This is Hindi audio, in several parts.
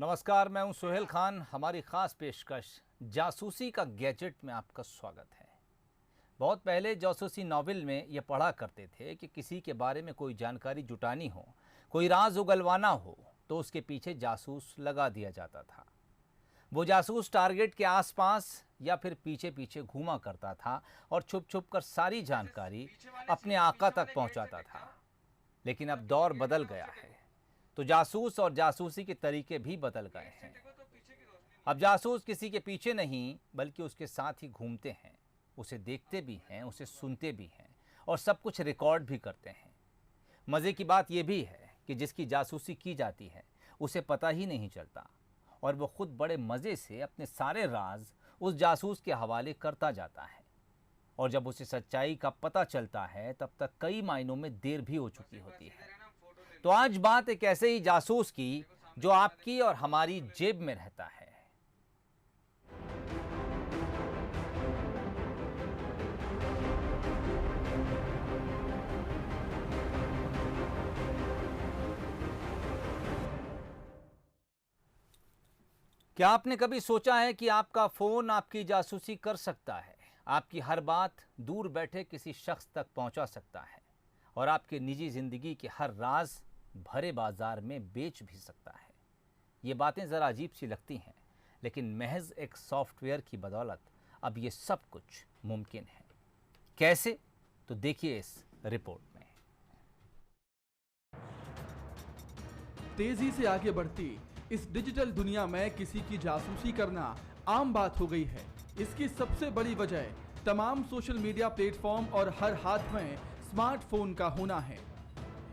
नमस्कार, मैं हूं सोहेल खान। हमारी खास पेशकश जासूसी का गैजेट में आपका स्वागत है। बहुत पहले जासूसी नॉवेल में ये पढ़ा करते थे कि किसी के बारे में कोई जानकारी जुटानी हो, कोई राज उगलवाना हो तो उसके पीछे जासूस लगा दिया जाता था। वो जासूस टारगेट के आसपास या फिर पीछे पीछे घूमा करता था और छुप छुप कर सारी जानकारी अपने आका तक पहुंचाता था। लेकिन अब दौर बदल गया है तो जासूस और जासूसी के तरीके भी बदल गए हैं। अब जासूस किसी के पीछे नहीं बल्कि उसके साथ ही घूमते हैं, उसे देखते भी हैं, उसे सुनते भी हैं और सब कुछ रिकॉर्ड भी करते हैं। मज़े की बात यह भी है कि जिसकी जासूसी की जाती है उसे पता ही नहीं चलता और वो खुद बड़े मज़े से अपने सारे राज उस जासूस के हवाले करता जाता है। और जब उसे सच्चाई का पता चलता है तब तक कई मायनों में देर भी हो चुकी होती है। तो आज बात एक ऐसे ही जासूस की जो आपकी और हमारी जेब में रहता है। क्या आपने कभी सोचा है कि आपका फोन आपकी जासूसी कर सकता है, आपकी हर बात दूर बैठे किसी शख्स तक पहुंचा सकता है और आपके निजी जिंदगी के हर राज भरे बाजार में बेच भी सकता है। ये बातें ज़रा अजीब सी लगती हैं, लेकिन महज एक सॉफ्टवेयर की बदौलत अब ये सब कुछ मुमकिन है। कैसे? तो देखिए इस रिपोर्ट में। तेजी से आगे बढ़ती इस डिजिटल दुनिया में किसी की जासूसी करना आम बात हो गई है। इसकी सबसे बड़ी वजह तमाम सोशल मीडिया प्लेटफॉर्म और हर हाथ में स्मार्टफोन का होना है।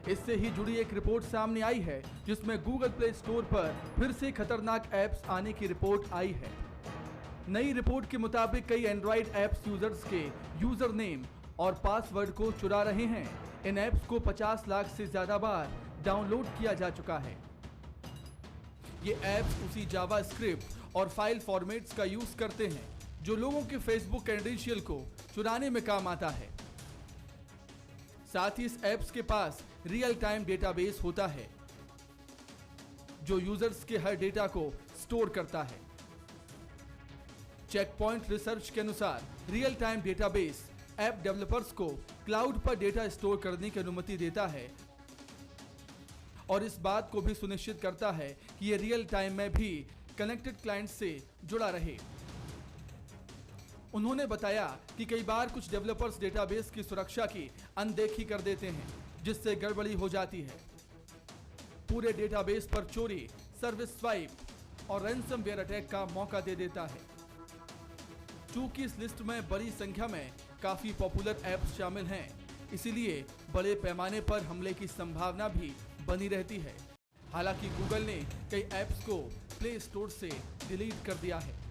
इससे ही जुड़ी एक रिपोर्ट सामने आई है जिसमें गूगल प्ले स्टोर पर फिर से खतरनाक ऐप्स आने की रिपोर्ट आई है। नई रिपोर्ट के मुताबिक कई एंड्रॉइड ऐप्स यूजर्स के यूजर नेम और पासवर्ड को चुरा रहे हैं। इन ऐप्स को 50 लाख से ज्यादा बार डाउनलोड किया जा चुका है। ये ऐप्स उसी जावास्क्रिप्ट और फाइल फॉर्मेट्स का यूज करते हैं जो लोगों के फेसबुक क्रेडेंशियल को चुराने में काम आता है। साथ ही इस ऐप्स के पास रियल टाइम डेटाबेस होता है जो यूजर्स के हर डेटा को स्टोर करता है। चेक पॉइंट रिसर्च के अनुसार real time database app developers को क्लाउड पर डेटा स्टोर करने की अनुमति देता है और इस बात को भी सुनिश्चित करता है कि ये रियल टाइम में भी कनेक्टेड क्लाइंट से जुड़ा रहे। उन्होंने बताया कि कई बार कुछ डेवलपर्स डेटाबेस की सुरक्षा की अनदेखी कर देते हैं जिससे गड़बड़ी हो जाती है। पूरे डेटाबेस पर चोरी, सर्विस स्वाइप और रैंसमवेयर अटैक का मौका दे देता है। चूंकि इस लिस्ट में बड़ी संख्या में काफी पॉपुलर ऐप्स शामिल हैं, इसीलिए बड़े पैमाने पर हमले की संभावना भी बनी रहती है। हालांकि गूगल ने कई ऐप्स को प्ले स्टोर से डिलीट कर दिया है।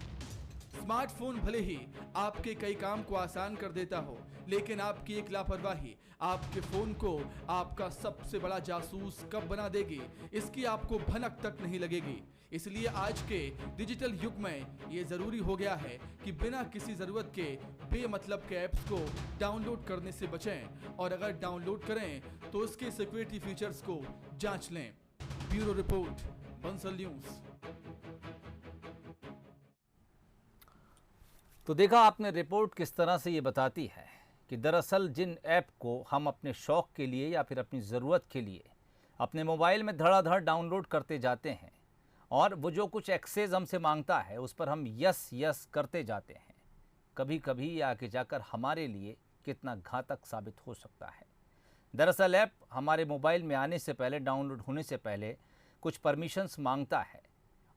स्मार्टफोन भले ही आपके कई काम को आसान कर देता हो, लेकिन आपकी एक लापरवाही आपके फोन को आपका सबसे बड़ा जासूस कब बना देगी, इसकी आपको भनक तक नहीं लगेगी। इसलिए आज के डिजिटल युग में ये जरूरी हो गया है कि बिना किसी जरूरत के बेमतलब के ऐप्स को डाउनलोड करने से बचें और अगर डाउनलोड करें तो उसके सिक्योरिटी फीचर्स को जांच लें। Bureau report, Bansal news. तो देखा आपने रिपोर्ट किस तरह से ये बताती है कि दरअसल जिन ऐप को हम अपने शौक़ के लिए या फिर अपनी ज़रूरत के लिए अपने मोबाइल में धड़ाधड़ डाउनलोड करते जाते हैं और वो जो कुछ एक्सेस हमसे मांगता है उस पर हम यस यस करते जाते हैं, कभी कभी ये आगे जाकर हमारे लिए कितना घातक साबित हो सकता है। दरअसल ऐप हमारे मोबाइल में आने से पहले, डाउनलोड होने से पहले कुछ परमिशंस मांगता है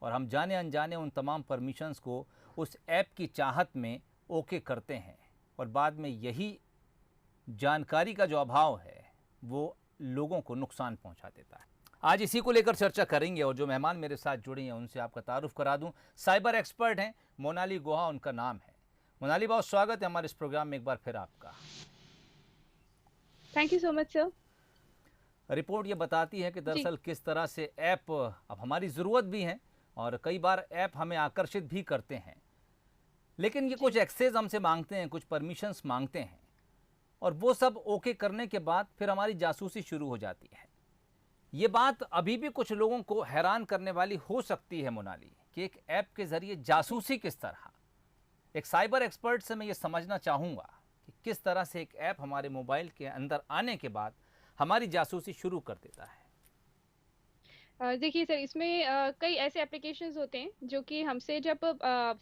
और हम जाने अनजाने उन तमाम परमिशंस को उस ऐप की चाहत में ओके करते हैं और बाद में यही जानकारी का जो अभाव है वो लोगों को नुकसान पहुंचा देता है। आज इसी को लेकर चर्चा करेंगे और जो मेहमान मेरे साथ जुड़े हैं उनसे आपका तारुफ करा दूं। साइबर एक्सपर्ट हैं, मोनाली गुहा उनका नाम है। मोनाली, बहुत स्वागत है हमारे इस प्रोग्राम में एक बार फिर आपका। Thank you so much sir. Report ये बताती है कि दरअसल किस तरह से ऐप अब हमारी ज़रूरत भी है और कई बार ऐप हमें आकर्षित भी करते हैं, लेकिन ये कुछ एक्सेस हमसे मांगते हैं, कुछ परमिशंस मांगते हैं और वो सब ओके करने के बाद फिर हमारी जासूसी शुरू हो जाती है। ये बात अभी भी कुछ लोगों को हैरान करने वाली हो सकती है मोनाली, कि एक ऐप के जरिए जासूसी किस तरह। एक साइबर एक्सपर्ट से मैं ये समझना चाहूँगा कि किस तरह से एक ऐप हमारे मोबाइल के अंदर आने के बाद हमारी जासूसी शुरू कर देता है। देखिए सर, इसमें कई ऐसे एप्लीकेशंस होते हैं जो कि हमसे जब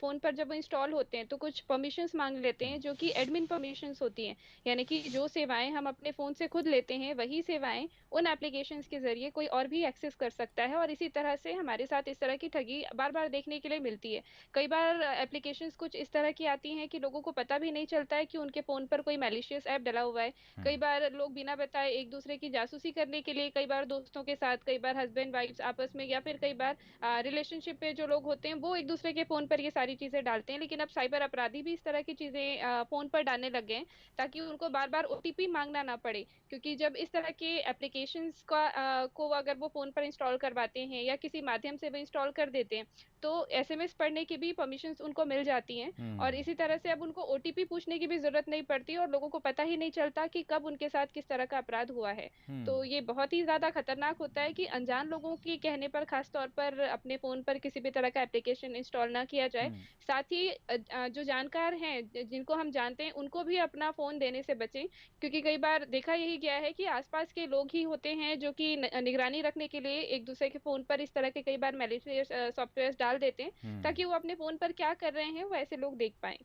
फ़ोन पर जब इंस्टॉल होते हैं तो कुछ परमिशंस मांग लेते हैं जो कि एडमिन परमिशंस होती हैं। यानी कि जो सेवाएं हम अपने फ़ोन से खुद लेते हैं वही सेवाएं उन एप्लीकेशंस के ज़रिए कोई और भी एक्सेस कर सकता है, और इसी तरह से हमारे साथ इस तरह की ठगी बार बार देखने के लिए मिलती है। कई बार एप्लीकेशंस कुछ इस तरह की आती हैं कि लोगों को पता भी नहीं चलता है कि उनके फ़ोन पर कोई मैलिशियस ऐप डला हुआ है। कई बार लोग बिना बताए एक दूसरे की जासूसी करने के लिए, कई बार दोस्तों के साथ, कई बार हस्बैंड वाइफ्स आपस में, या फिर कई बार रिलेशनशिप पे जो लोग होते हैं वो एक दूसरे के फोन पर ये सारी चीजें डालते हैं। लेकिन अब साइबर अपराधी भी इस तरह की चीजें फोन पर डालने लग गए हैं ताकि उनको बार बार ओटीपी मांगना ना पड़े। क्योंकि जब इस तरह के एप्लीकेशंस को अगर वो फोन पर इंस्टॉल करवाते हैं या किसी माध्यम से वो इंस्टॉल कर देते हैं तो एसएमएस पढ़ने की भी परमिशंस उनको मिल जाती हैं, और इसी तरह से अब उनको ओटीपी पूछने की भी जरूरत नहीं पड़ती और लोगों को पता ही नहीं चलता कि कब उनके साथ किस तरह का अपराध हुआ है। तो ये बहुत ही ज्यादा खतरनाक होता है कि अनजान लोगों के कहने पर, खास तौर पर अपने फोन पर किसी भी तरह का एप्लीकेशन इंस्टॉल ना किया जाए। साथ ही जो जानकार हैं, जिनको हम जानते हैं, उनको भी अपना फोन देने से बचें, क्योंकि कई बार देखा यही गया है कि आसपास के लोग ही होते हैं जो कि निगरानी रखने के लिए एक दूसरे के फोन पर इस तरह के कई बार मैलिशियस सॉफ्टवेयर डाल देते हैं ताकि वो अपने फोन पर क्या कर रहे हैं वो ऐसे लोग देख पाएं।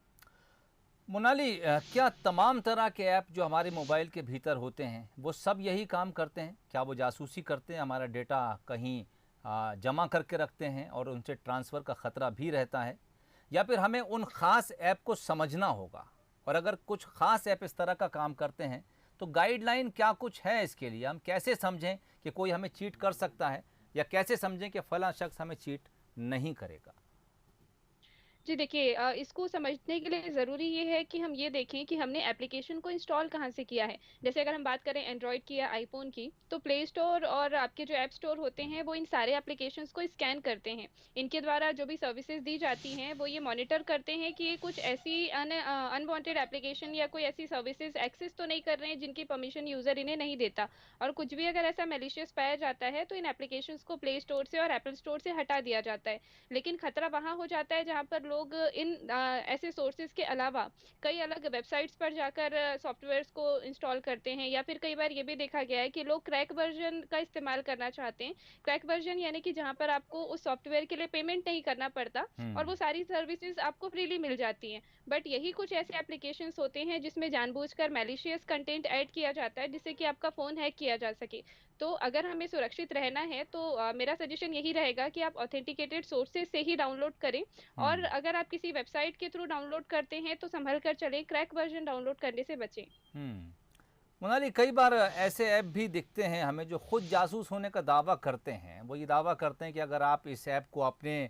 मोनाली, क्या तमाम तरह के ऐप जो हमारे मोबाइल के भीतर होते हैं वो सब यही काम करते हैं? क्या वो जासूसी करते हैं, हमारा डेटा कहीं जमा करके रखते हैं और उनसे ट्रांसफ़र का ख़तरा भी रहता है, या फिर हमें उन ख़ास ऐप को समझना होगा? और अगर कुछ ख़ास ऐप इस तरह का काम करते हैं तो गाइडलाइन क्या कुछ है इसके लिए? हम कैसे समझें कि कोई हमें चीट कर सकता है, या कैसे समझें कि फ़लाँ शख्स हमें चीट नहीं करेगा? जी देखिए, इसको समझने के लिए ज़रूरी ये है कि हम ये देखें कि हमने एप्लीकेशन को इंस्टॉल कहाँ से किया है। जैसे अगर हम बात करें एंड्रॉयड की या आईफ़ोन की, तो प्ले स्टोर और आपके जो ऐप स्टोर होते हैं वो इन सारे एप्लीकेशंस को स्कैन करते हैं। इनके द्वारा जो भी सर्विसेज दी जाती हैं वो ये मॉनिटर करते हैं कि ये कुछ ऐसी अनवांटेड एप्लीकेशन या कोई ऐसी सर्विसेज एक्सेस तो नहीं कर रहे हैं जिनकी परमिशन यूज़र इन्हें नहीं देता। और कुछ भी अगर ऐसा मैलिशियस पाया जाता है तो इन एप्लीकेशंस को प्ले स्टोर से और एप्पल स्टोर से हटा दिया जाता है। लेकिन खतरा वहाँ हो जाता है जहाँ पर लोग इन ऐसे सोर्सेज के अलावा कई अलग वेबसाइट्स पर जाकर सॉफ्टवेयर्स को इंस्टॉल करते हैं, या फिर कई बार ये भी देखा गया है कि लोग क्रैक वर्जन का इस्तेमाल करना चाहते हैं। क्रैक वर्जन यानी कि जहाँ पर आपको उस सॉफ्टवेयर के लिए पेमेंट नहीं करना पड़ता और वो सारी सर्विसेज आपको फ्रीली मिल जाती हैं। बट यही कुछ ऐसे एप्लीकेशंस होते हैं जिसमें जानबूझकर मैलिशियस कंटेंट ऐड किया जाता है जिससे कि आपका फ़ोन हैक किया जा सके। तो अगर हमें सुरक्षित रहना है तो मेरा सजेशन यही रहेगा कि आप ऑथेंटिकेटेड सोर्सेज से ही डाउनलोड करें, और अगर आप किसी वेबसाइट के थ्रू डाउनलोड करते हैं तो संभल कर चलें, क्रैक वर्जन डाउनलोड करने से बचें। मोनाली, कई बार ऐसे ऐप भी दिखते हैं हमें जो खुद जासूस होने का दावा करते हैं। वो ये दावा करते हैं कि अगर आप इस ऐप को अपने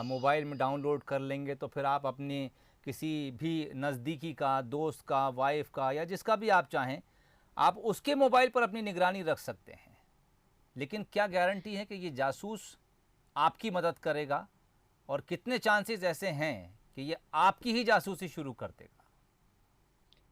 मोबाइल में डाउनलोड कर लेंगे तो फिर आप अपनी किसी भी नज़दीकी का, दोस्त का, वाइफ का, या जिसका भी आप चाहें, आप उसके मोबाइल पर अपनी निगरानी रख सकते हैं। लेकिन क्या गारंटी है कि ये जासूस आपकी मदद करेगा, और कितने चांसेस ऐसे हैं कि ये आपकी ही जासूसी शुरू कर देगा?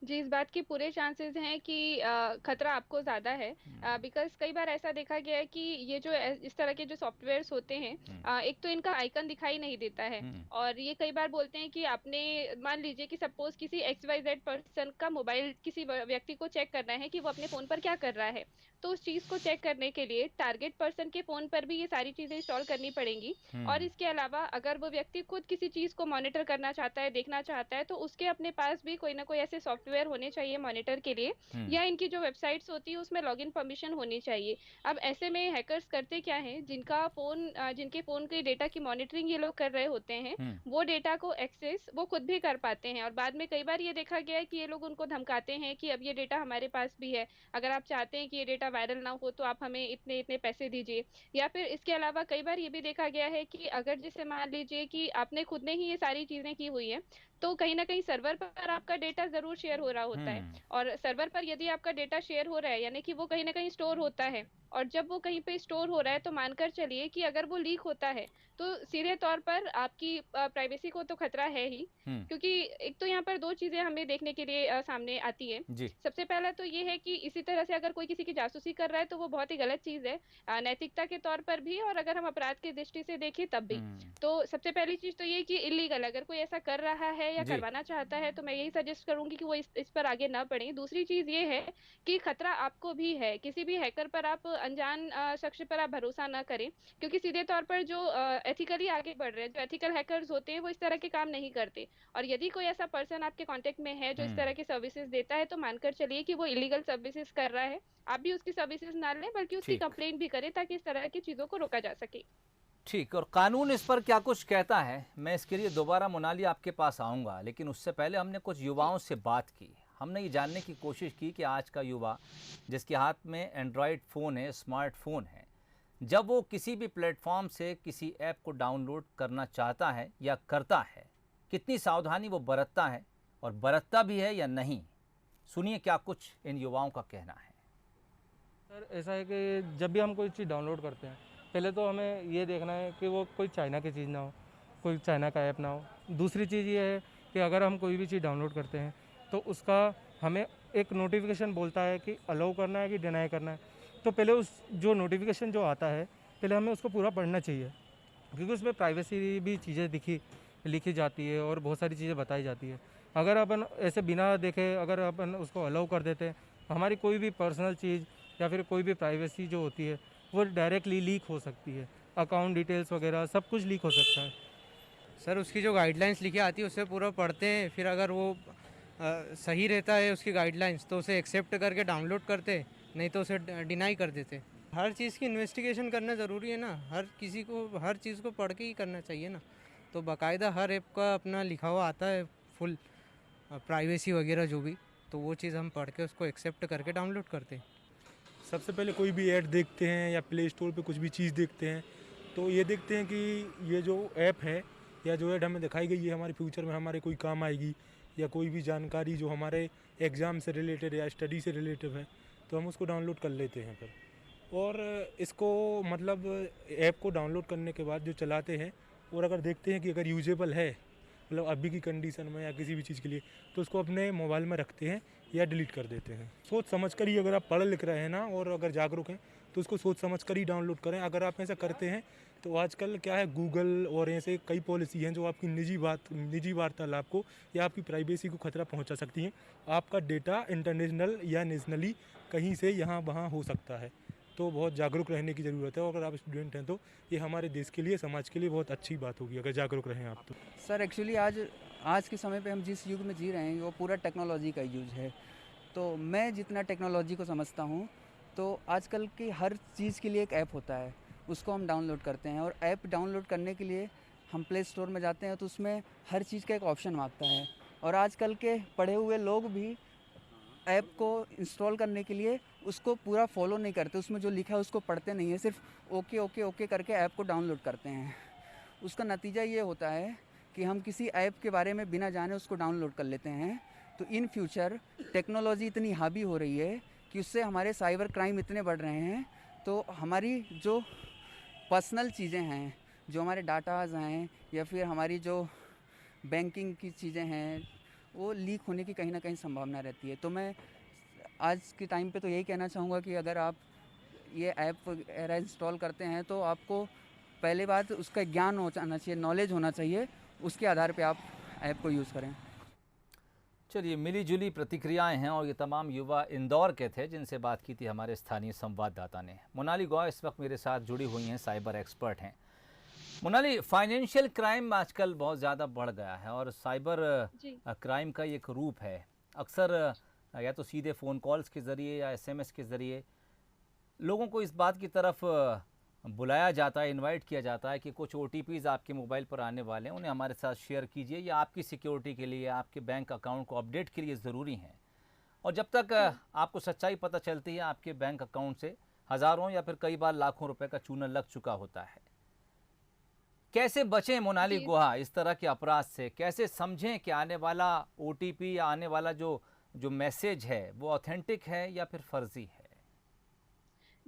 जी, इस बात के पूरे चांसेस हैं कि खतरा आपको ज़्यादा है, बिकॉज़ कई बार ऐसा देखा गया है कि ये जो इस तरह के जो सॉफ्टवेयर्स होते हैं, एक तो इनका आइकन दिखाई नहीं देता है, और ये कई बार बोलते हैं कि आपने, मान लीजिए कि सपोज़ किसी XYZ पर्सन का मोबाइल किसी व्यक्ति को चेक करना है कि वो अपने फ़ोन पर क्या कर रहा है। तो उस चीज़ को चेक करने के लिए टारगेट पर्सन के फ़ोन पर भी ये सारी चीज़ें इंस्टॉल करनी पड़ेंगी। और इसके अलावा अगर वो व्यक्ति खुद किसी चीज़ को मॉनिटर करना चाहता है, देखना चाहता है, तो उसके अपने पास भी कोई ना कोई ऐसे सॉफ्टवेयर होने चाहिए मॉनिटर के लिए, या इनकी जो वेबसाइट्स होती है उसमें लॉगिन परमिशन होनी चाहिए। अब ऐसे में हैकर्स करते क्या हैं, जिनके फ़ोन के डेटा की मॉनिटरिंग ये लोग कर रहे होते हैं, वो डेटा को एक्सेस वो खुद भी कर पाते हैं, और बाद में कई बार ये देखा गया है कि ये लोग उनको धमकाते हैं कि अब ये डेटा हमारे पास भी है, अगर आप चाहते हैं कि ये डेटा वायरल ना हो तो आप हमें इतने इतने पैसे दीजिए। या फिर इसके अलावा कई बार ये भी देखा गया है कि अगर जैसे मान लीजिए कि आपने खुद ने ही ये सारी चीज़ें की हुई है, तो कहीं न कहीं सर्वर पर आपका डेटा ज़रूर शेयर हो रहा होता है, और सर्वर पर यदि आपका डेटा शेयर हो रहा है यानी कि वो कहीं न कहीं स्टोर होता है। और जब वो कहीं पे स्टोर हो रहा है तो मानकर चलिए कि अगर वो लीक होता है तो सीधे तौर पर आपकी प्राइवेसी को तो खतरा है ही, हम्म। क्योंकि एक तो यहाँ पर दो चीजें हमें देखने के लिए सामने आती है। जी। सबसे पहला तो ये है कि इसी तरह से अगर कोई किसी की जासूसी कर रहा है तो वो बहुत ही गलत चीज है, नैतिकता के तौर पर भी और अगर हम अपराध की दृष्टि से देखें तब भी। हम्म। तो सबसे पहली चीज तो ये कि इलीगल अगर कोई ऐसा कर रहा है या जी। करवाना चाहता है तो मैं यही सजेस्ट करूंगी कि वो इस पर आगे ना बढ़े। दूसरी चीज ये है कि खतरा आपको भी है, किसी भी हैकर पर आप अनजान शख्स पर आप भरोसा ना करें, क्योंकि सीधे तौर पर जो एथिकली आगे बढ़ रहे हैं, जो एथिकल हैकर्स होते हैं वो इस तरह के काम नहीं करते। और यदि कोई ऐसा पर्सन आपके कांटेक्ट में है जो इस तरह हम्म। की सर्विसेज देता है तो मानकर चलिए कि वो इलीगल सर्विसेज कर रहा है। आप भी उसकी सर्विसेज ना लें बल्कि उसकी ठीक। कंप्लेंट भी करें ताकि इस तरह की चीजों को रोका जा सके। ठीक, और कानून इस पर क्या कुछ कहता है, मैं इसके लिए दोबारा मोनाली आपके पास आऊँगा, लेकिन उससे पहले हमने कुछ जी युवाओं से बात की। हमने ये जानने की कोशिश की कि आज का युवा जिसके हाथ में एंड्रॉयड फ़ोन है, स्मार्टफ़ोन है, जब वो किसी भी प्लेटफॉर्म से किसी ऐप को डाउनलोड करना चाहता है या करता है, कितनी सावधानी वो बरतता है और बरतता भी है या नहीं। सुनिए क्या कुछ इन युवाओं का कहना है। सर ऐसा है कि जब भी हम कोई चीज़ डाउनलोड करते हैं, पहले तो हमें ये देखना है कि वो कोई चाइना की चीज़ ना हो, कोई चाइना का ऐप ना हो। दूसरी चीज़ ये है कि अगर हम कोई भी चीज़ डाउनलोड करते हैं तो उसका हमें एक नोटिफिकेशन बोलता है कि अलाउ करना है कि डिनाई करना है। तो पहले उस जो नोटिफिकेशन जो आता है पहले हमें उसको पूरा पढ़ना चाहिए, क्योंकि उसमें प्राइवेसी भी चीज़ें लिखी जाती है और बहुत सारी चीज़ें बताई जाती है। अगर अपन ऐसे बिना देखे अगर अपन उसको अलाउ कर देते हैं, हमारी कोई भी पर्सनल चीज़ या फिर कोई भी प्राइवेसी जो होती है वो डायरेक्टली लीक हो सकती है। अकाउंट डिटेल्स वगैरह सब कुछ लीक हो सकता है। सर उसकी जो गाइडलाइंस लिखी आती है उससे पूरा पढ़ते हैं, फिर अगर वो सही रहता है उसकी गाइडलाइंस तो उसे एक्सेप्ट करके डाउनलोड करते, नहीं तो उसे डिनाई कर देते। हर चीज़ की इन्वेस्टिगेशन करना ज़रूरी है ना, हर किसी को हर चीज़ को पढ़ के ही करना चाहिए ना। तो बाकायदा हर ऐप का अपना लिखा हुआ आता है फुल प्राइवेसी वगैरह जो भी, तो वो चीज़ हम पढ़ के उसको एक्सेप्ट करके डाउनलोड करते हैं। सबसे पहले कोई भी ऐड देखते हैं या प्ले स्टोर पे कुछ भी चीज़ देखते हैं तो ये देखते हैं कि ये जो ऐप है या जो ऐड हमें दिखाई गई है हमारे फ्यूचर में हमारे कोई काम आएगी, या कोई भी जानकारी जो हमारे एग्ज़ाम से रिलेटेड या स्टडी से रिलेटेड है तो हम उसको डाउनलोड कर लेते हैं फिर। और इसको मतलब ऐप को डाउनलोड करने के बाद जो चलाते हैं और अगर देखते हैं कि अगर यूजेबल है मतलब अभी की कंडीशन में या किसी भी चीज़ के लिए, तो उसको अपने मोबाइल में रखते हैं या डिलीट कर देते हैं। सोच समझ कर ही अगर आप पढ़ लिख रहे हैं ना और अगर जागरूक हैं तो उसको सोच समझ कर ही डाउनलोड करें। अगर आप ऐसा करते हैं तो आजकल क्या है, गूगल और ऐसे कई पॉलिसी हैं जो आपकी निजी वार्तालाप को या आपकी प्राइवेसी को खतरा पहुंचा सकती हैं। आपका डेटा इंटरनेशनल या नेशनली कहीं से यहाँ वहाँ हो सकता है, तो बहुत जागरूक रहने की ज़रूरत है। और अगर आप स्टूडेंट हैं तो ये हमारे देश के लिए, समाज के लिए बहुत अच्छी बात होगी अगर जागरूक रहें आप तो। सर एक्चुअली आज के समय पे हम जिस युग में जी रहे हैं वो पूरा टेक्नोलॉजी का यूज है। तो मैं जितना टेक्नोलॉजी को समझता हूँ तो आजकल की हर चीज़ के लिए एक ऐप होता है, उसको हम डाउनलोड करते हैं। और ऐप डाउनलोड करने के लिए हम प्ले स्टोर में जाते हैं तो उसमें हर चीज़ का एक ऑप्शन मांगता है। और आजकल के पढ़े हुए लोग भी ऐप को इंस्टॉल करने के लिए उसको पूरा फॉलो नहीं करते, उसमें जो लिखा है उसको पढ़ते नहीं है, सिर्फ ओके ओके ओके करके ऐप को डाउनलोड करते हैं। उसका नतीजा ये होता है कि हम किसी ऐप के बारे में बिना जाने उसको डाउनलोड कर लेते हैं। तो इन फ्यूचर टेक्नोलॉजी इतनी हावी हो रही है कि उससे हमारे साइबर क्राइम इतने बढ़ रहे हैं, तो हमारी जो पर्सनल चीज़ें हैं, जो हमारे डाटाज हैं या फिर हमारी जो बैंकिंग की चीज़ें हैं वो लीक होने की कहीं ना कहीं संभावना रहती है। तो मैं आज के टाइम पे तो यही कहना चाहूँगा कि अगर आप ये ऐप वगैरह इंस्टॉल करते हैं तो आपको पहले बात उसका ज्ञान होना चाहिए, नॉलेज होना चाहिए, उसके आधार पे आप ऐप को यूज़ करें। चलिए, मिली जुली प्रतिक्रियाएं हैं और ये तमाम युवा इंदौर के थे जिनसे बात की थी हमारे स्थानीय संवाददाता ने। मोनाली गौर इस वक्त मेरे साथ जुड़ी हुई हैं, साइबर एक्सपर्ट हैं। मोनाली, फाइनेंशियल क्राइम आजकल बहुत ज़्यादा बढ़ गया है और साइबर क्राइम का एक रूप है। अक्सर या तो सीधे फ़ोन कॉल्स के ज़रिए या SMS के ज़रिए लोगों को इस बात की तरफ बुलाया जाता है, इनवाइट किया जाता है कि कुछ OTPs आपके मोबाइल पर आने वाले हैं, उन्हें हमारे साथ शेयर कीजिए, या आपकी सिक्योरिटी के लिए, आपके बैंक अकाउंट को अपडेट के लिए ज़रूरी हैं। और जब तक आपको सच्चाई पता चलती है, आपके बैंक अकाउंट से हज़ारों या फिर कई बार लाखों रुपए का चूना लग चुका होता है। कैसे बचें मोनाली गुहा इस तरह के अपराध से? कैसे समझें कि आने वाला OTP या आने वाला जो मैसेज है वो ऑथेंटिक है या फिर फर्जी है?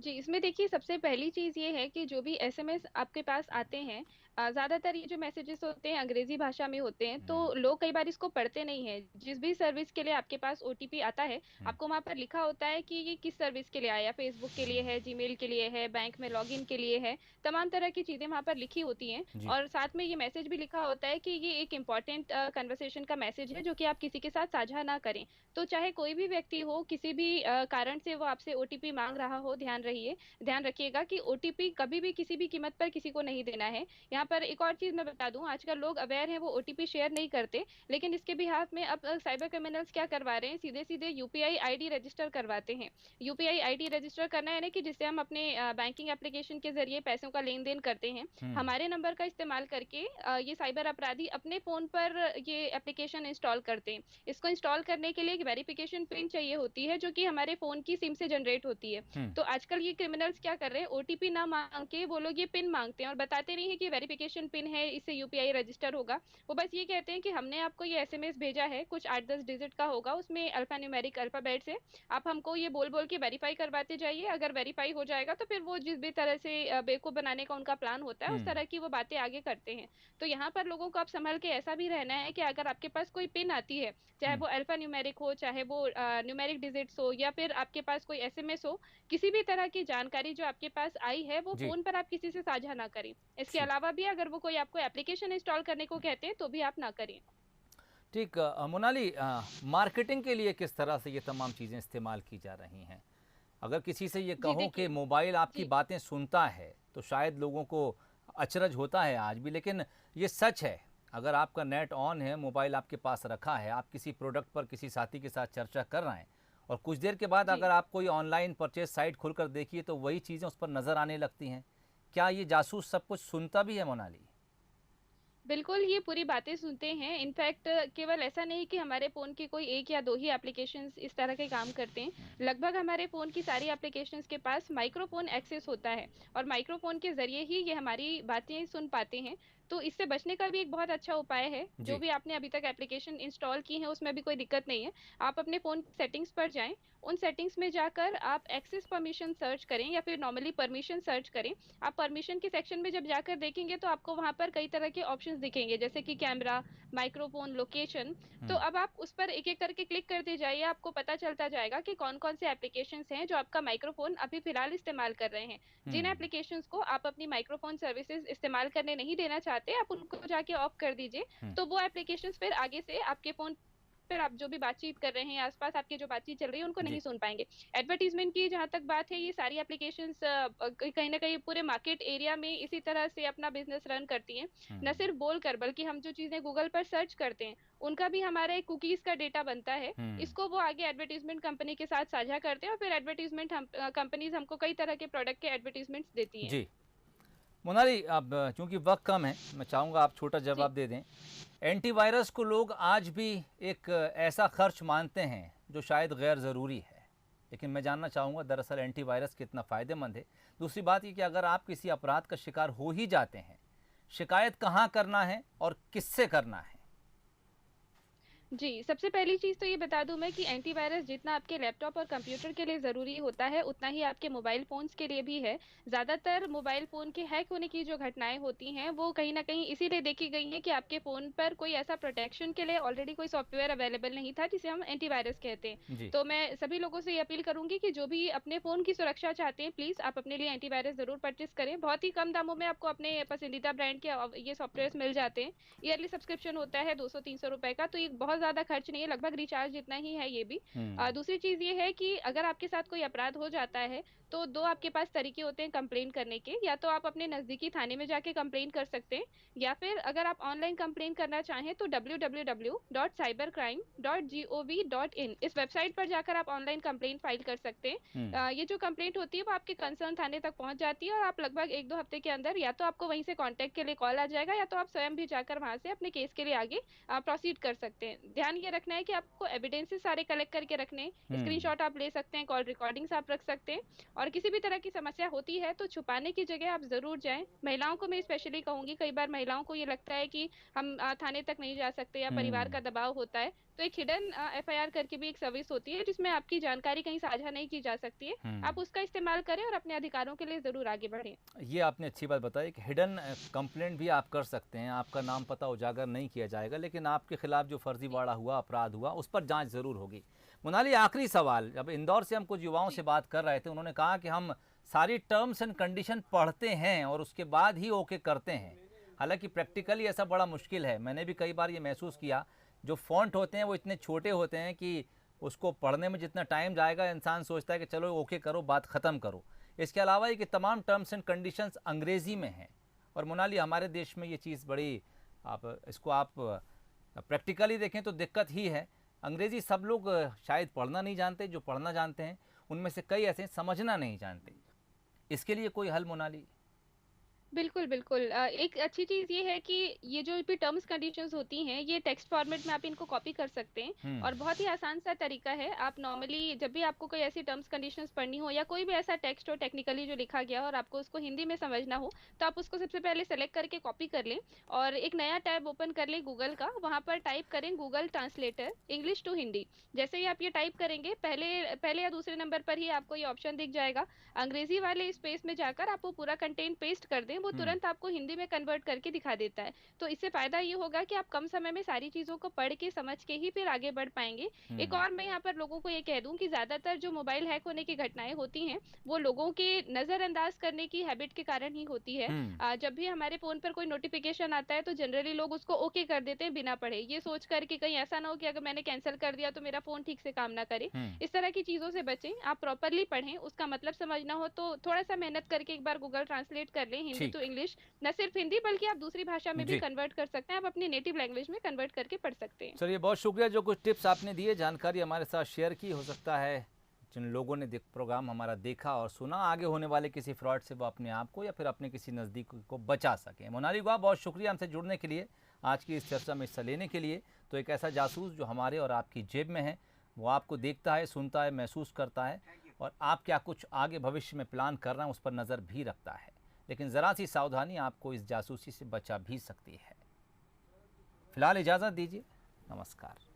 जी, इसमें देखिए सबसे पहली चीज़ ये है कि जो भी एसएमएस आपके पास आते हैं, ज़्यादातर ये जो मैसेजेस होते हैं अंग्रेज़ी भाषा में होते हैं, तो लोग कई बार इसको पढ़ते नहीं हैं। जिस भी सर्विस के लिए आपके पास ओटीपी आता है, आपको वहाँ पर लिखा होता है कि ये किस सर्विस के लिए आया है, फ़ेसबुक के लिए है, जीमेल के लिए है, बैंक में लॉगिन के लिए है, तमाम तरह की चीज़ें वहाँ पर लिखी होती हैं। जी। और साथ में ये मैसेज भी लिखा होता है कि ये एक इम्पोर्टेंट कन्वर्सेशन का मैसेज है, जो कि आप किसी के साथ साझा ना करें। तो चाहे कोई भी व्यक्ति हो, किसी भी कारण से वो आपसे ओटीपी माँग रहा हो, ध्यान रखिएगा कि ओटीपी कभी भी किसी भी कीमत पर किसी को नहीं देना है। यहाँ पर एक और चीज़ मैं बता दूँ, आजकल लोग अवेयर हैं, वो ओटीपी शेयर नहीं करते, लेकिन इसके बिहाफ़ में अब साइबर क्रिमिनल्स क्या करवा रहे हैं, सीधे-सीधे यूपीआई आईडी रजिस्टर करवाते हैं। यूपीआई आईडी रजिस्टर करना यानी कि जिससे हम अपने बैंकिंग एप्लीकेशन के ज़रिए पैसों का लेन-देन करते हैं। हमारे नंबर का इस्तेमाल करके ये साइबर अपराधी अपने फ़ोन पर ये एप्लीकेशन इंस्टॉल करते हैं। इसको इंस्टॉल करने के लिए एक वेरिफ़िकेशन पिन चाहिए होती है, जो कि हमारे फ़ोन की सिम से जनरेट होती है। तो आजकल ये क्रिमिनल्स क्या कर रहे हैं, ओटीपी ना मांग के वो लोग ये पिन मांगते हैं और बताते नहीं है कि वेरिफिकेशन पिन है, इससे यूपीआई रजिस्टर होगा। वो बस ये कहते हैं कि हमने आपको ये एसएमएस भेजा है, कुछ 8-10 डिजिट का होगा, उसमें अल्फा न्यूमेरिक अल्फाबेट्स है। आप हमको ये बोल बोल के वेरीफाई करवाते जाइए। अगर वेरीफाई हो जाएगा तो फिर वो जिस भी तरह से बेवकूफ़ बनाने का उनका प्लान होता है, उस तरह की वो बातें आगे करते हैं। तो यहाँ पर लोगों को अब संभल के ऐसा भी रहना है कि अगर आपके पास कोई पिन आती है, चाहे वो अल्फा न्यूमेरिक हो, चाहे वो न्यूमेरिक डिजिट्स हो, या फिर आपके पास कोई एसएमएस हो, किसी भी तरह की जानकारी जो आपके पास आई है, वो जी। फ़ोन पर आप किसी से साझा ना करें। इसके ठीक। अलावा भी अगर वो कोई आपको एप्लीकेशन इंस्टॉल करने को कहते हैं, तो भी आप ना करें। ठीक। मोनाली, मार्केटिंग के लिए किस तरह से ये तमाम चीज़ें इस्तेमाल की जा रही हैं? अगर किसी से ये कहो कि देखिए। मोबाइल आपकी जी। बातें सुनता है, तो शायद लोगों को अचरज होता है आज भी, लेकिन ये सच है। अगर आपका नेट ऑन है, मोबाइल आपके पास रखा है, आप किसी प्रोडक्ट पर किसी साथी के साथ चर्चा कर रहे हैं और कुछ देर के बाद जी। अगर आप कोई ऑनलाइन परचेज साइट खोलकर देखिए तो वही चीज़ें उस पर नज़र आने लगती हैं। क्या ये जासूस सब कुछ सुनता भी है मोनाली? बिल्कुल, ये पूरी बातें सुनते हैं। इनफैक्ट केवल ऐसा नहीं कि हमारे फ़ोन की कोई 1 या 2 ही एप्लीकेशंस इस तरह के काम करते हैं। लगभग हमारे फ़ोन की सारी एप्लीकेशंस के पास माइक्रोफ़ोन एक्सेस होता है और माइक्रोफ़ोन के ज़रिए ही ये हमारी बातें सुन पाते हैं। तो इससे बचने का भी एक बहुत अच्छा उपाय है। जी। जो भी आपने अभी तक एप्लीकेशन इंस्टॉल की हैं, उसमें भी कोई दिक्कत नहीं है। आप अपने फ़ोन सेटिंग्स पर जाएँ, उन सेटिंग्स में जाकर आप एक्सेस परमिशन सर्च करें या फिर नॉर्मली परमिशन सर्च करें। आप परमिशन के सेक्शन में जब जाकर देखेंगे तो आपको वहाँ पर कई तरह के ऑप्शंस दिखेंगे, जैसे कि कैमरा, माइक्रोफ़ोन, लोकेशन। तो अब आप उस पर एक-एक करके क्लिक करते जाइए, आपको पता चलता जाएगा कि कौन-कौन से एप्लीकेशंस हैं जो आपका माइक्रोफ़ोन अभी फ़िलहाल इस्तेमाल कर रहे हैं। जिन एप्लीकेशंस को आप अपनी माइक्रोफ़ोन सर्विसेज़ इस्तेमाल करने नहीं देना चाहते, आप उनको जाके ऑफ कर दीजिए। तो वो एप्लीकेशंस फिर आगे से आपके फ़ोन पर आप जो भी बातचीत कर रहे हैं, आस-पास आपकी जो बातचीत चल रही है, उनको नहीं जी। सुन पाएँगे। एडवर्टाइज़मेंट की जहाँ तक बात है, ये सारी एप्लीकेशंस कहीं न कहीं पूरे मार्केट एरिया में इसी तरह से अपना बिज़नेस रन करती हैं। न सिर्फ़ बोलकर, बल्कि हम जो चीज़ें गूगल पर सर्च करते हैं, उनका भी हमारा एक कुकीज़ का डेटा बनता है। इसको वो आगे एडवर्टाइज़मेंट कंपनी के साथ साझा करते हैं और फिर एडवर्टाइज़मेंट कंपनीज़ हमको कई तरह के प्रोडक्ट के एडवर्टाइज़मेंट्स देती हैं। जी। मोनाली, अब चूंकि वक्त कम है, मैं चाहूँगा आप छोटा जवाब दे दें। एंटीवायरस को लोग आज भी एक ऐसा खर्च मानते हैं जो शायद गैर ज़रूरी है, लेकिन मैं जानना चाहूँगा दरअसल एंटीवायरस कितना फ़ायदेमंद है। दूसरी बात ये कि अगर आप किसी अपराध का शिकार हो ही जाते हैं, शिकायत कहाँ करना है और किससे करना है? जी, सबसे पहली चीज़ तो ये बता दूँ मैं कि एंटीवायरस जितना आपके लैपटॉप और कंप्यूटर के लिए ज़रूरी होता है, उतना ही आपके मोबाइल फ़ोन्स के लिए भी है। ज़्यादातर मोबाइल फ़ोन के हैक होने की जो घटनाएँ होती हैं, वो कहीं न कहीं इसीलिए देखी गई हैं कि आपके फ़ोन पर कोई ऐसा प्रोटेक्शन के लिए ऑलरेडी कोई सॉफ्टवेयर अवेलेबल नहीं था, जिसे हम एंटीवायरस कहते हैं। जी। तो मैं सभी लोगों से ये अपील करूँगी कि जो भी अपने फ़ोन की सुरक्षा चाहते हैं, प्लीज़ आप अपने लिए एंटीवायरस ज़रूर परचेज़ करें। बहुत ही कम दामों में आपको अपने पसंदीदा ब्रांड के ये सॉफ्टवेयर्स मिल जाते हैं। ईयरली सब्सक्रिप्शन होता है 200-300 रुपए का, तो ये बहुत ज़्यादा खर्च नहीं है, लगभग रिचार्ज जितना ही है ये भी। दूसरी चीज़ ये है कि अगर आपके साथ कोई अपराध हो जाता है, तो 2 आपके पास तरीके होते हैं कंप्लेन करने के। या तो आप अपने नज़दीकी थाने में जाके कंप्लेन कर सकते हैं, या फिर अगर आप ऑनलाइन कंप्लेन करना चाहें तो www.cybercrime.gov.in इस वेबसाइट पर जाकर आप ऑनलाइन कंप्लेन फाइल कर सकते हैं। ये जो कंप्लेंट होती है वो आपके कंसर्न थाने तक पहुंच जाती है और आप लगभग 1-2 हफ्ते के अंदर या तो आपको वहीं से कॉन्टैक्ट के लिए कॉल आ जाएगा, या तो आप स्वयं भी जाकर वहां से अपने केस के लिए आगे प्रोसीड कर सकते हैं। ध्यान ये रखना है कि आपको एविडेंसेस सारे कलेक्ट करके रखने हैं। स्क्रीनशॉट आप ले सकते हैं, कॉल रिकॉर्डिंग्स आप रख सकते हैं, और किसी भी तरह की समस्या होती है तो छुपाने की जगह आप ज़रूर जाएँ। महिलाओं को मैं स्पेशली कहूँगी, कई बार महिलाओं को ये लगता है कि हम थाने तक नहीं जा सकते या परिवार का दबाव होता है, तो तो एक हिडन FIR करके भी एक सर्विस होती है जिसमें आपकी जानकारी कहीं साझा नहीं की जा सकती है। आप उसका इस्तेमाल करें और अपने अधिकारों के लिए ज़रूर आगे बढ़ें। ये आपने अच्छी बात बताई कि हिडन कंप्लेंट भी आप कर सकते हैं, आपका नाम पता उजागर नहीं किया जाएगा, लेकिन आपके खिलाफ जो फर्जीवाड़ा हुआ, अपराध हुआ, उस पर जांच ज़रूर होगी। मोनाली, आखिरी सवाल, जब इंदौर से हम कुछ युवाओं से बात कर रहे थे, उन्होंने कहा कि हम सारी टर्म्स एंड कंडीशन पढ़ते हैं और उसके बाद ही ओके करते हैं। हालांकि प्रैक्टिकली ऐसा बड़ा मुश्किल है, मैंने भी कई बार ये महसूस किया, जो फ़ॉन्ट होते हैं वो इतने छोटे होते हैं कि उसको पढ़ने में जितना टाइम जाएगा इंसान सोचता है कि चलो ओके करो, बात ख़त्म करो। इसके अलावा ये कि तमाम टर्म्स एंड कंडीशंस अंग्रेज़ी में हैं। और मोनाली, हमारे देश में ये चीज़ बड़ी, आप प्रैक्टिकली देखें तो दिक्कत ही है। अंग्रेज़ी सब लोग शायद पढ़ना नहीं जानते, जो पढ़ना जानते हैं उनमें से कई ऐसे समझना नहीं जानते। इसके लिए कोई हल मोनाली? बिल्कुल, बिल्कुल। एक अच्छी चीज़ ये है कि ये जो भी टर्म्स कंडीशंस होती हैं, ये टेक्स्ट फॉर्मेट में आप इनको कॉपी कर सकते हैं और बहुत ही आसान सा तरीका है। आप नॉर्मली जब भी आपको कोई ऐसी टर्म्स कंडीशंस पढ़नी हो या कोई भी ऐसा टेक्स्ट हो टेक्निकली जो लिखा गया हो और आपको उसको हिंदी में समझना हो, तो आप उसको सबसे पहले सेलेक्ट करके कॉपी कर लें और एक नया टैब ओपन कर लें गूगल का। वहाँ पर टाइप करें Google translator English to Hindi. जैसे ही आप ये टाइप करेंगे, पहले या दूसरे नंबर पर ही आपको ये ऑप्शन दिख जाएगा। अंग्रेज़ी वाले स्पेस में जाकर आप वो पूरा कंटेंट पेस्ट कर दें, वो तुरंत आपको हिंदी में कन्वर्ट करके दिखा देता है। तो इससे फ़ायदा ये होगा कि आप कम समय में सारी चीज़ों को पढ़ के समझ के ही फिर आगे बढ़ पाएँगे। एक और मैं यहाँ पर लोगों को ये कह दूँ कि ज़्यादातर जो मोबाइल हैक होने की घटनाएँ होती हैं, वो लोगों के नज़रअंदाज करने की हैबिट के कारण ही होती है। जब भी हमारे फ़ोन पर कोई नोटिफ़िकेशन आता है तो जनरली लोग उसको ओके कर देते हैं बिना पढ़े, ये सोच कर कि कहीं ऐसा ना हो कि अगर मैंने कैंसल कर दिया तो मेरा फ़ोन ठीक से काम ना करे। इस तरह की चीज़ों से बचें, आप प्रॉपर्ली पढ़ें, उसका मतलब समझना हो तो थोड़ा-सा मेहनत करके एक बार गूगल ट्रांसलेट कर लें हिंदी ठीक। To English. न सिर्फ हिंदी बल्कि आप दूसरी भाषा में भी जी। कन्वर्ट कर सकते हैं, आप अपनी नेटिव लैंग्वेज में कन्वर्ट करके पढ़ सकते हैं। चलिए, बहुत शुक्रिया जो कुछ टिप्स आपने दिए, जानकारी हमारे साथ शेयर की। हो सकता है जिन लोगों ने प्रोग्राम हमारा देखा और सुना, आगे होने वाले किसी फ्रॉड से वो अपने आप को या फिर अपने किसी नज़दीक को बचा सकें। मोनाली गुहा, बहुत शुक्रिया हमसे जुड़ने के लिए, आज की इस चर्चा में हिस्सा लेने के लिए। तो एक ऐसा जासूस जो हमारे और आपकी जेब में है, वो आपको देखता है, सुनता है, महसूस करता है और आप क्या कुछ आगे भविष्य में प्लान कर रहे हैं उस पर नज़र भी रखता है। लेकिन ज़रा सी सावधानी आपको इस जासूसी से बचा भी सकती है। फिलहाल इजाज़त दीजिए, नमस्कार।